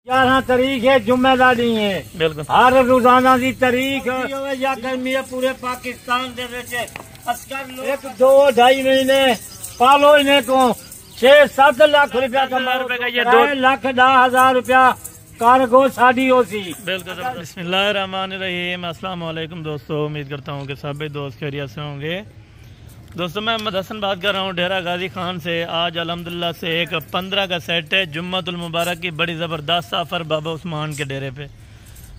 11 तारीख है जुम्मेदारी है बिल्कुल हर रोजाना की तारीख या गर्मी है पूरे पाकिस्तान दे एक 2-2.5 महीने पालो इन्हें को 6-7 लाख रुपया कमा का ये 2,10,000 रुपया कार्गो साड़ी होती। बिल्कुल। बिस्मिल्लाहिर्रहमानिर्रहीम। अस्सलाम वालेकुम दोस्तों, उम्मीद करता हूँ कि सभी दोस्त खैरियत से होंगे। दोस्तों मैं अहमद हसन बात कर रहा हूँ डेरा गाजी खान से। आज अल्हम्दुलिल्लाह से एक 15 का सेट है जुम्मतुल मुबारक की बड़ी ज़बरदस्त ऑफर बाबा उस्मान के डेरे पे।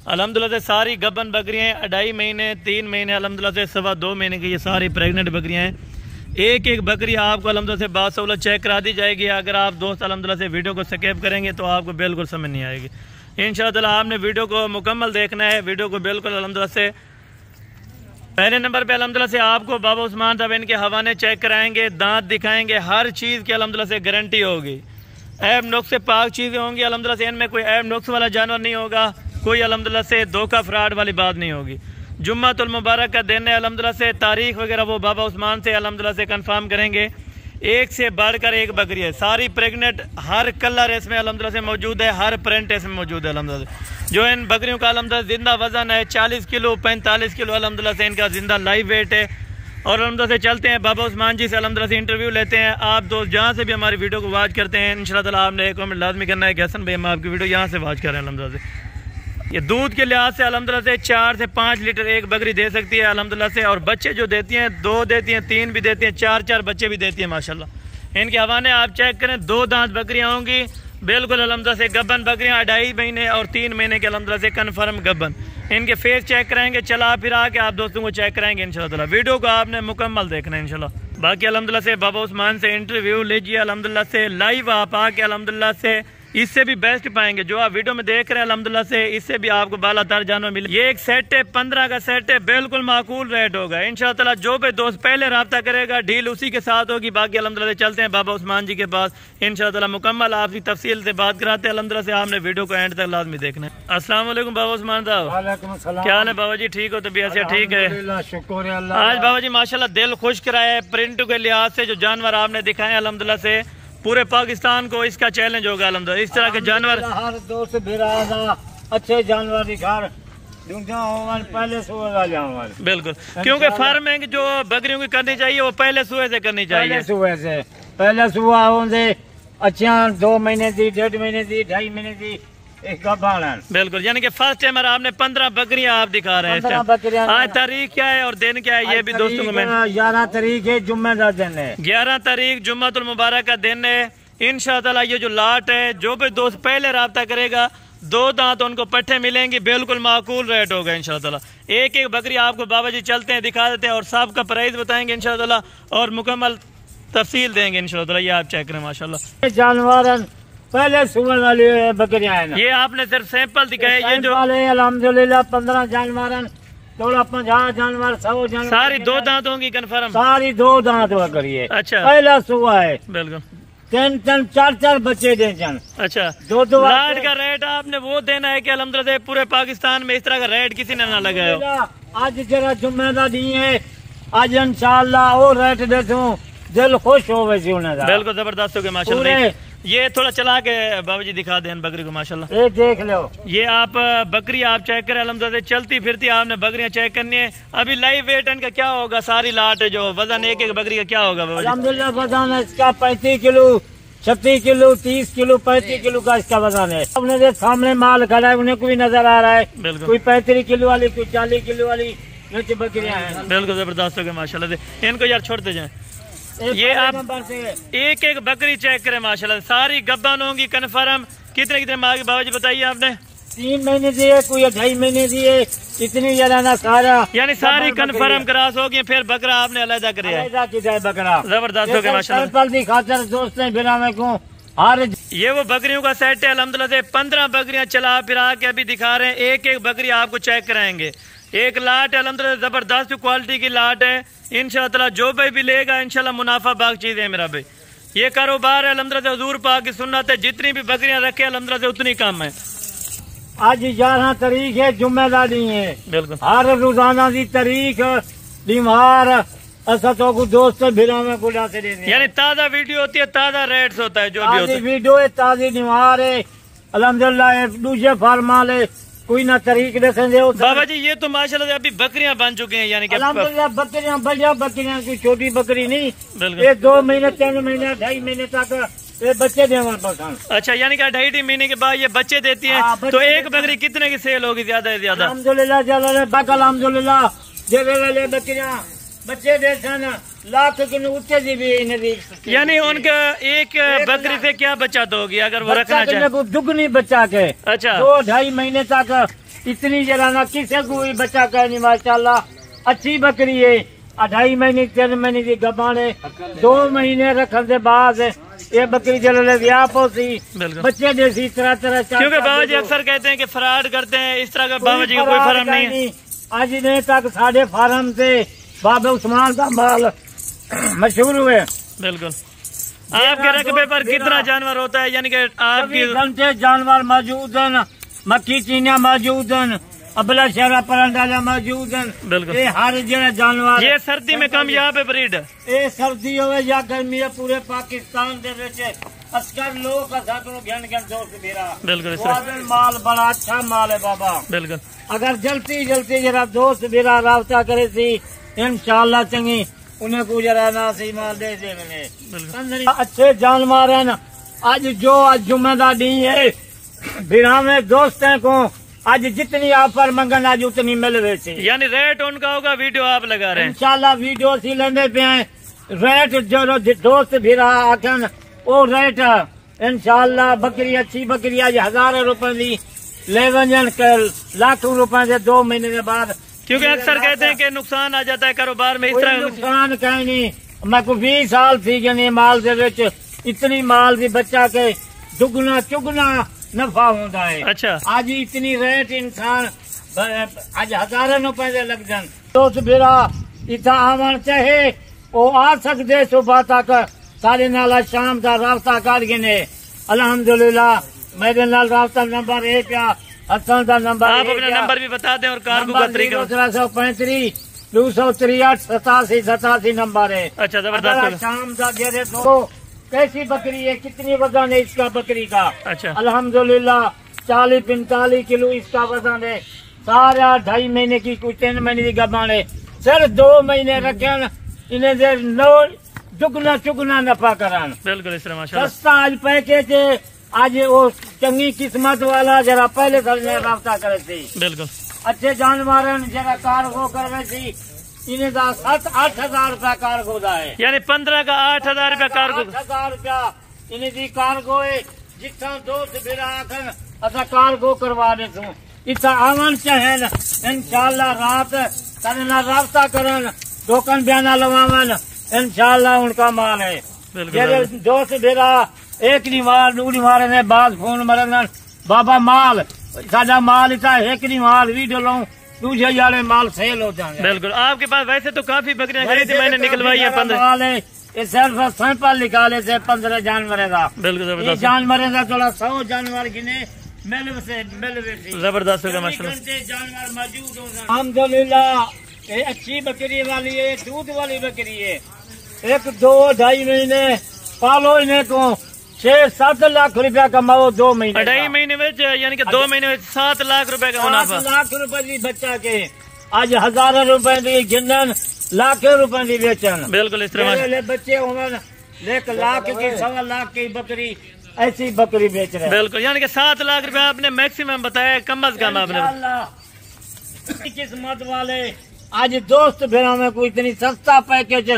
अल्हम्दुलिल्लाह से सारी गबन बकरियाँ 2.5 महीने 3 महीने अल्हम्दुलिल्लाह से 2.25 महीने की ये सारी प्रेगनेंट बकरियाँ हैं। एक एक बकरी आपको अल्हम्दुलिल्लाह से बासहूलत चेक करा दी जाएगी। अगर आप दोस्त अल्हम्दुलिल्लाह से वीडियो को स्किप करेंगे तो आपको बिल्कुल समझ नहीं आएगी। इंशाअल्लाह आपने वीडियो को मुकम्मल देखना है। वीडियो को बिल्कुल अल्हम्दुलिल्लाह से पहले नंबर पे अल्हम्दुलिल्लाह से आपको बाबा उस्मान साहब इनके हवाने चेक कराएंगे, दांत दिखाएंगे, हर चीज़ की अल्हम्दुलिल्लाह से गारंटी होगी। ऐब नुक्स से पाक चीज़ें होंगी अल्हम्दुलिल्लाह से। इनमें कोई ऐब नुक्स वाला जानवर नहीं होगा, कोई अल्हम्दुलिल्लाह से धोखा फ्रॉड वाली बात नहीं होगी। जुम्मतुल मुबारक का दिन है अल्हम्दुलिल्लाह से। तारीख वगैरह वो बाबा उस्मान से अल्हम्दुलिल्लाह से कंफर्म करेंगे। एक से बढ़कर एक बकरी है, सारी प्रेग्नेंट, हर कलर इसमें अल्हम्दुलिल्लाह से मौजूद है, हर प्रिंट इसमें मौजूद है अल्हम्दुलिल्लाह। जो इन बकरियों का अल्हम्दुलिल्लाह जिंदा वजन है 40 किलो 45 किलो अल्हम्दुलिल्लाह से इनका जिंदा लाइव वेट है। और अल्हम्दुलिल्लाह से चलते हैं बाबा उस्मान जी से अल्हम्दुलिल्लाह से इंटरव्यू लेते हैं। आप दोस्त जहाँ से भी हमारी वीडियो को वॉच करते हैं इंशाअल्लाह आपने एक कमेंट लाजमी करना है कि हसन भाई हम आपकी वीडियो यहाँ से वॉच कर रहे हैं अल्हम्दुलिल्लाह से। ये दूध के लिहाज से अल्हम्दुलिल्लाह से 4 से 5 लीटर एक बकरी दे सकती है अल्हम्दुलिल्लाह से। और बच्चे जो देती हैं 2 देती हैं, 3 भी देती हैं, 4 बच्चे भी देती हैं माशाल्लाह। इनके हवाने आप चेक करें, 2 दांत बकरियां होंगी बिल्कुल अल्हम्दुलिल्लाह से। गबन बकरियां 2.5 महीने और 3 महीने के अल्हम्दुलिल्लाह से कन्फर्म गबन। इनके फेस चेक कराएंगे, चला फिरा के आप दोस्तों को चेक कराएंगे इंशाल्लाह। वीडियो को आपने मुकम्मल देखना है इंशाल्लाह। बाकी अल्हम्दुलिल्लाह से बाबा उस्मान से इंटरव्यू लीजिए अल्हम्दुलिल्लाह से। लाइव आप आके अल्हम्दुलिल्लाह से इससे भी बेस्ट पाएंगे जो आप वीडियो में देख रहे हैं अल्हम्दुलिल्लाह से। इससे भी आपको बालातर जानवर मिले। ये एक सेट है 15 का सेट है, बिल्कुल माकूल रेट होगा इंशाअल्लाह। जो भी दोस्त पहले रब्ता करेगा डील उसी के साथ होगी। बाकी अल्हम्दुलिल्लाह से चलते हैं बाबा उस्मान जी के पास इंशाअल्लाह मुकम्मल आपकी तफसील से बात कराते हैं। अल्हम्दुलिल्लाह से आपने वीडियो को एंड तक लाजमी देखना है। अस्सलाम वालेकुम बाबा उस्मान साहब। क्या हाल है बाबा जी? ठीक हो? तबीयत से ठीक है? आज बाबा जी माशाल्लाह दिल खुश कराया है। प्रिंट के लिहाज से जो जानवर आपने दिखाए अल्हम्दुलिल्लाह से पूरे पाकिस्तान को इसका चैलेंज होगा अल्हम्दुलिल्लाह। इस तरह के जानवर हर दोस्त अच्छे जानवर दिखा पहले सुबह बिल्कुल, क्योंकि फार्मिंग जो बकरियों की करनी चाहिए वो पहले सुबह से करनी चाहिए। पहले सुबह अच्छा 2 महीने दी, 1.5 महीने दी, 2.5 महीने दी बिल्कुल। यानी कि फर्स्ट टाइम आपने 15 बकरियां आप दिखा रहे हैं। आज तारीख क्या है और दिन क्या है ये भी दोस्तों को मैं 11 तारीख है जुम्मे का दिन है। 11 तारीख जुम्मतुल मुबारक का दिन है इंशाअल्लाह। ये जो लाट है जो भी दोस्त पहले रब्ता करेगा 2 दांत उनको पट्टे मिलेंगे, बिल्कुल माकूल रेट होगा इंशाअल्लाह। एक एक बकरी आपको बाबा जी चलते हैं दिखा देते हैं और सबका प्राइस बताएंगे इंशाअल्लाह और मुकम्मल तफसील देंगे इंशाअल्लाह। ये आप चेक करें माशाल्लाह। जानवर पहले सुबह वाली बकरियां हैं। ये आपने सिर्फ सैंपल दिखाए। ये जो अल्हम्दुलिल्लाह 15 जानवर, 50 जानवर, 100 जानवर, सारी 2 दांत होंगी कन्फर्म। सारी 2 दांत बकरी है। अच्छा, पहला सुबह है बिल्कुल। 3 4 बच्चे दे जन। अच्छा, 2 लाट का रेट आपने वो देना है कि अल्हम्दुलिल्लाह से पूरे पाकिस्तान में इस तरह का रेट किसी ने ना लगाया। आज जरा जुम्मेदारी है, आज इंशाअल्लाह और रेट दे दूं दिल खुश हो वैसे बिल्कुल जबरदस्त हो गए माशाल्लाह। ये थोड़ा चला के बाबा जी दिखा दें बकरी को माशाल्लाह। ये देख लो, ये आप बकरी आप चेक करें अल्हम्दुलिल्लाह चलती फिरती आपने बकरियां चेक करनी है। अभी लाइव वेट इनका क्या होगा? सारी लाट है जो वजन एक एक बकरी का क्या होगा बाबा जी? अल्हम्दुलिल्लाह वजन है इसका 35 किलो, 36 किलो, 30 किलो, 35 किलो का इसका वजन है। अपने जो सामने माल खड़ा है उन्हें कोई नजर आ रहा है, कोई 35 किलो वाली, कोई 40 किलो वाली बकरियां हैं। बिल्कुल जबरदस्त हो गए माशाल्लाह से। इनको यार छोड़ते जाए। ये आप एक एक बकरी चेक करें माशाल्लाह, सारी गब्बन होंगी कन्फर्म। कितने कितने माह की बाबा जी बताइए आपने? 3 महीने दिए, कोई 2.5 महीने दिए, इतनी जरा सारा यानी सारी कन्फर्म क्रॉस होगी। फिर बकरा आपने अलग करे बकरा जबरदस्त हो गया माशाल्लाह। खातर दोस्त हर ये वो बकरियों का सेट है अल्हम्दुलिल्लाह से। 15 बकरियां चला फिरा के अभी दिखा रहे हैं। एक एक बकरी आपको चेक कराएंगे। एक लाट है अल्हम्दुलिल्लाह जबरदस्त क्वालिटी की लाट है इंशाअल्लाह। जो भाई भी लेगा इंशाअल्लाह मुनाफा बाग चीज है मेरा भाई। ये कारोबार है अल्हम्दुलिल्लाह से, हुजूर पाक की सुन्नत है। जितनी भी बकरियां रखे अल्हम्दुलिल्लाह से उतनी कम है। आज 11 तारीख है जुम्मेदारी है बिल्कुल। हर रोजाना की तारीख बीमार ऐसा तो कुछ दोस्त भिड़ा में गुला से देने यानी ताजा वीडियो होती है, ताजा रेट्स होता है जो भी होता है। वीडियो है, ताजी बीमार है, अल्हम्दुलिल्लाह दूसरे फार्म वाले कोई ना तरीक देखेंगे। बाबा जी ये तो माशाल्लाह अभी बकरियां बन चुके हैं, यानी कि अल्हम्दुलिल्लाह बकरियां बढ़िया बकरियां, कोई छोटी बकरी नहीं। ये 2 महीने 3 महीने 2.5 महीने तक ये बच्चे देंगे पसंद। अच्छा, यानी कि 2.5 महीने के बाद ये बच्चे देती हैं। तो एक बकरी कितने की सेल होगी ज्यादा से ज्यादा? अल्हम्दुलिल्लाह अल्हम्दुलिल्लाह जे बकरियां बच्चे देसन लाख के ऊंचे जी भी इन्हें, यानी उनका एक बकरी से क्या बच्चा दोगी अगर वो रखना चाहे? दुगनी बच्चा के। अच्छा, 2-2.5 महीने तक इतनी जरा ना किसी को बच्चा कहनी माशाल्लाह अच्छी बकरी है। 2.5 महीने 3 महीने की गबान है। 2 महीने रखने के बाद ये बकरी जल्द व्याह पोसी बच्चे देसी तरह तरह। क्योंकि बाबा जी अक्सर कहते हैं कि फ्रॉड करते हैं, इस तरह का बाबा जी का कोई फार्म नहीं है। आज दिन तक साढ़े फार्म से बाबा उस्मान का माल मशहूर हुए। बिल्कुल। आपके रकबे पर कितना जानवर होता है? यानी कि आपके घंटे जानवर मौजूद हैं, मक्खी चीनिया मौजूद हैं, अबला शहरा परंडाला मौजूद हैं। बिल्कुल। ये हर जगह जानवर। ये सर्दी में कम यहाँ पे ब्रीड? ये सर्दी हो या गर्मी है पूरे पाकिस्तान दे अस्कर लोग दोस्त मेरा। बिल्कुल। माल बड़ा अच्छा माल है बाबा। बिल्कुल। अगर जल्दी जल्दी जरा दोस्त मेरा रास्ता करे थी इंशाल्लाह चंगी उन्हें को जरा ना सी माल दे देंगे। अच्छे जानवर है ना। आज जो आज जुम्मेदार नहीं है बिना में दोस्त को आज जितनी ऑफर मंगन आज उतनी मिल रही थी। यानी रेट उनका होगा, वीडियो आप लगा रहे हैं? इंशाल्लाह वीडियो सी लेने पे हैं। रेट जो दोस्त भी रहा आखन वो रेट इंशाल्लाह। बकरी अच्छी बकरी आज 1000 रुपए की ले वजन कर लाखों रुपए से 2 महीने के बाद। क्योंकि अक्सर कहते हैं कि नुकसान आ जाता है कारोबार में। इस तरह नुकसान कहीं नहीं। मैं को 20 साल थी कि माल दे विच इतनी माल की बच्चा के दुगना चुगना नफा होता है। अच्छा, आज इतनी रेट इंसान आज 1000 रुपए से लग जान। दोस्त मेरा इतना आवन चाहे वो आ सकते सुबह तक सारे नाल शाम का रास्ता कर गिने। अल्हम्दुलिल्लाह मेरे नाल रास्ता नंबर 1 या हसन का नंबर। आप अपना नंबर भी बता दें और कार्गो का तरीका। 1735 263 87 87 नंबर है। अच्छा, जबरदस्त। शाम का घेरे दो कैसी बकरी है, कितनी वजन है इसका बकरी का? अच्छा, अल्हम्दुलिल्लाह 40-45 किलो इसका वजन है। सारा 2.5 महीने की कुछ 3 महीने की गबान है। सिर्फ 2 महीने रखे इन्हें दे नो दुगना चुगना नफा करान। बिल्कुल इस तरह माशाल्लाह। सस्ता आज पैकेज आज वो चंगी किस्मत वाला जरा पहले रास्ता करे थी। बिल्कुल। अच्छे जानवर जरा कार्गो करवे थी इन्हें 7-8 हजार रुपया कार्गो दा है। यानी 15 का 8,000 रुपया कार्गो। 8,000 रुपया इन्हें दी कार्गो है। जितना दोस्त मेरा आखन असा कार्गो करवा दे तू इतना आवन चाहे इंशाल्लाह रात करना रास्ता करन टोकन बयाना लवावन इंशाल्लाह उनका माल है। दोस्त मेरा एक निवार दो निवार ने बाद फोन मरन बाबा माल साडा माल इतना एक निवार वीडियो लाऊं दूसरे वाले माल सेल हो जाएंगे। बिल्कुल। आपके पास वैसे तो काफी बकरियां खरीदी मैंने निकलवाई है। 15 माल है ये सिर्फ सैंपल निकाले से 15 जानवर का। बिल्कुल जानवर का थोड़ा 100 जानवर गिने मिल जबरदस्त माशाल्लाह जानवर मौजूद हो। अल्हम्दुलिल्लाह ये अच्छी बकरी वाली है, दूध वाली बकरी है। 1-2-2.5 महीने पालो इन्हें को 6-7 लाख रुपया कमाओ 2 महीने। 2.5 महीने में यानी कि 2 महीने में 7 लाख रुपए का मुनाफा। 7 लाख रुपए की बच्चा के आज 1000 रुपए की गिनन लाखों रुपए की बेचन। बिल्कुल इस तरह बच्चे होंगे 1 लाख की 1.25 लाख की बकरी ऐसी बकरी बेच रहे हैं। बिल्कुल, यानी कि 7 लाख रुपए आपने मैक्सिमम बताया, कम अज कम आपने। किस्मत वाले आज दोस्त फिर में कोई इतनी सस्ता पैकेज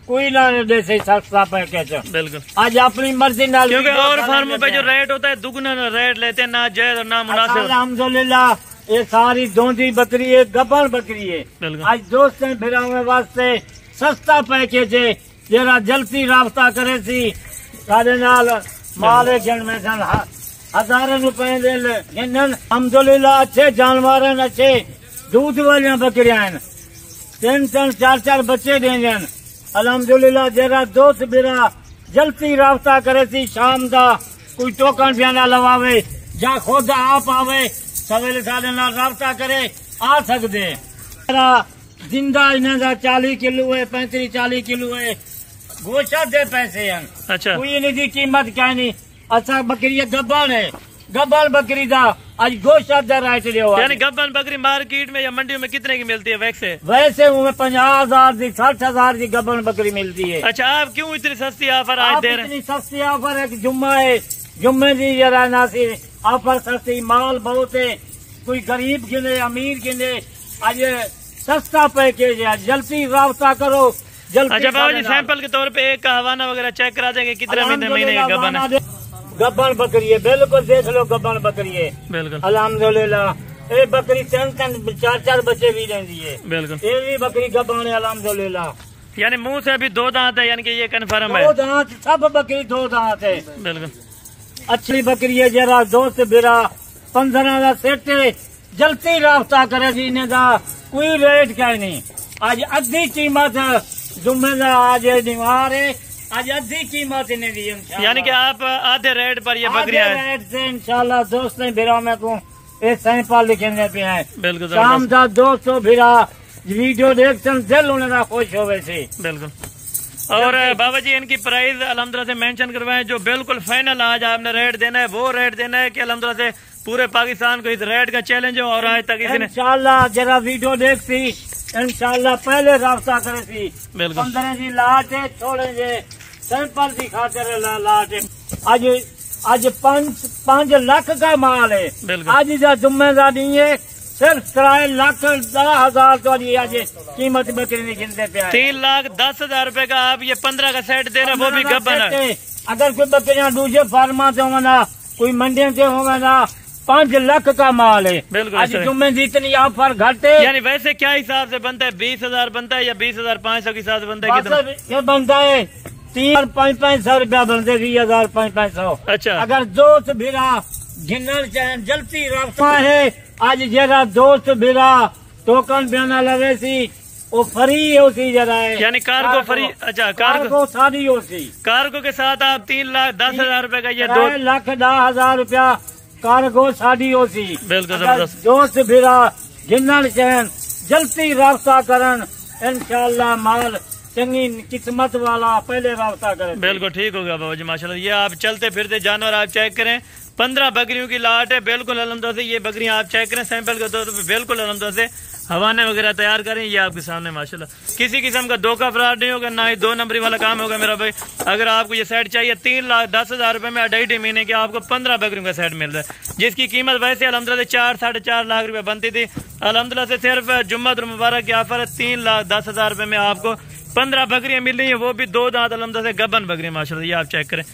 कोई ना दे सस्ता पैकेज। बिल्कुल। आज अपनी मर्जी ना, क्योंकि और फार्मों पे जो रेट होता है दुगना रेट लेते हैं, ना जायज और ना मुनासिब। अल्हम्दुलिल्लाह ये सारी दोंदी बकरी है, गब्बर बकरी है। आज दोस्त फिर वास्ते सस्ता पैकेज है। जरा जल्दी रास्ता करे सी सारे नाल माल में 1000 रुपए दे अल्हम्दुलिल्लाह। अच्छे जानवर अच्छे दूध वाली बकरियां 3-3 4-4 बच्चे देंगे अल्हम्दुलिल्लाह। जरा दोस्त मेरा जल्दी रास्ता करे थी शाम का कोई टोकन बयाना लवावे या खुद आप आवे सवेरे साढ़े नाल रास्ता करे आ सकते। जिंदा इन्हें 40 किलो है 35-40 किलो है गोशत दे पैसे हैं। अच्छा, कोई इन्हें कीमत क्या नहीं। अच्छा बकरी गब्बन है गब्बन बकरी दा आज गोश्त दा रेट लियो। यानी गब्बन बकरी मार्केट में या मंडियों में कितने की मिलती है वैसे? वैसे उन्हें 50,000 की 60,000 की गब्बन बकरी मिलती है। अच्छा, आप क्यों इतनी सस्ती ऑफर आज दे रहे हैं? इतनी सस्ती ऑफर है कि जुम्मा है, जुम्मे की जरा नासी ऑफर सस्ती, माल बहुत है, कोई गरीब गिने अमीर गिने, आज सस्ता पैकेज है, जल्दी राब्ता करो जल्दी। अच्छा बाबा जी, सैंपल के तौर पे एक का हवाना वगैरह चेक करा देंगे कितने महीने की गब्बन है? गब्बन बकरी है, बिल्कुल देख लो गब्बन बकरी है बिल्कुल अल्हम्दुलिल्लाह। ये बकरी 3-4 बच्चे भी देती है बिल्कुल। ये भी बकरी गब्बन है अल्हम्दुलिल्लाह। यानी मुंह से भी 2 दांत है, यानी कि ये कन्फर्म है? 2 दांत, सब बकरी 2 दांत है बिल्कुल। अच्छी बकरी है, जरा दोस्त बिरा 15 का सेट है, जल्दी राब्ता करे जी ने दा कोई रेट क्या नहीं। आज अद्धी कीमत जुम्मे का आज निवार है, आज अद्धी कीमत इन्हें दी इंशाल्लाह। यानी कि आप आधे रेट पर ये बकरियां हैं? रेट से इंशाल्लाह दोस्त ने बिरा में को एक सैंपल लिखेंगे पे हैं बिल्कुल। शाम का दोस्तों बिरा वीडियो देखते दिल उन्हें खुश हो वैसे बिल्कुल। और बाबा जी इनकी प्राइस अल्हम्दुलिल्लाह से मेंशन करवाएं, जो बिल्कुल फाइनल आज आपने रेट देना है वो रेट देना है कि अल्हम्दुलिल्लाह से पूरे पाकिस्तान को इस रेट का चैलेंज हो और आज तक किसी ने? इंशाल्लाह जरा वीडियो देखती इंशाल्लाह पहले राब्ता करे थी। बिल्कुल। 15 जी लाट है, थोड़े जे सैंपल की खातिर लाट है। आज 5 लाख का माल है बिल्कुल। आज का जुम्मेदार नहीं है, सिर्फ 3,10,000 तो आज कीमत बकरी नहीं गिनते पे 3,10,000 रुपए का आप ये 15 का सेट दे रहे हैं, वो भी गब्बन है। अगर कोई बकरियां दूसरे फार्मा से होगा ना, कोई मंडियों से होगा ना, 5 लाख का माल है बिल्कुल। आज जुम्मे की इतनी ऑफर घट है। यानी वैसे क्या हिसाब से बनता है? 20,000 बनता है या 20,500 के हिसाब से बनता है? कितना ये बनता है? 3,500 रुपया बनते, 20,500। अच्छा। अगर दोस्त भिरा गिनर चाहे जल्दी रास्ता है, आज जरा दोस्त भिरा टोकन बयाना लगे सी वो फ्री होती जरा है, यानी कार्गो फ्री? अच्छा, कार्गो सारी होती, कार्गो के साथ आप 3,10,000 रुपए का ये 2,10,000 रुपया कार्गो साड़ी होती। बिल्कुल जबरदस्त। दोस्त भिरा गिनर चहन जल्दी रास्ता करन इंशाल्लाह माल चंगी किस्मत वाला पहले रास्ता करें। बिल्कुल ठीक हो गया बाबा जी माशाल्लाह। ये आप चलते फिरते जानवर आप चेक करें, 15 बकरियों की लाट है बिल्कुल अल्हम्दुलिल्लाह से। ये बकरियां आप चेक करें सैंपल के तौर पर बिल्कुल अल्हम्दुलिल्लाह से हवाने वगैरह तैयार करें। ये आपके सामने माशाल्लाह किसी किस्म का धोखा फ्रॉड नहीं होगा, ना ही 2 नंबरी वाला काम होगा मेरा भाई। अगर आपको ये सेट चाहिए 3,10,000 रुपए में 2.5 महीने के आपको 15 बकरियों का सेट मिल रहा है, जिसकी कीमत वैसे अल्हम्दुलिल्लाह से 4-4.5 लाख रुपए बनती थी। अल्हम्दुलिल्लाह से सिर्फ जुम्मत मुबारक की ऑफर है, 3,10,000 रुपए में आपको 15 बकरियां मिल रही है, वो भी 2 दांत अल्हम्दुलिल्लाह से गब्बन बकरियां माशाल्लाह। ये आप चेक करें।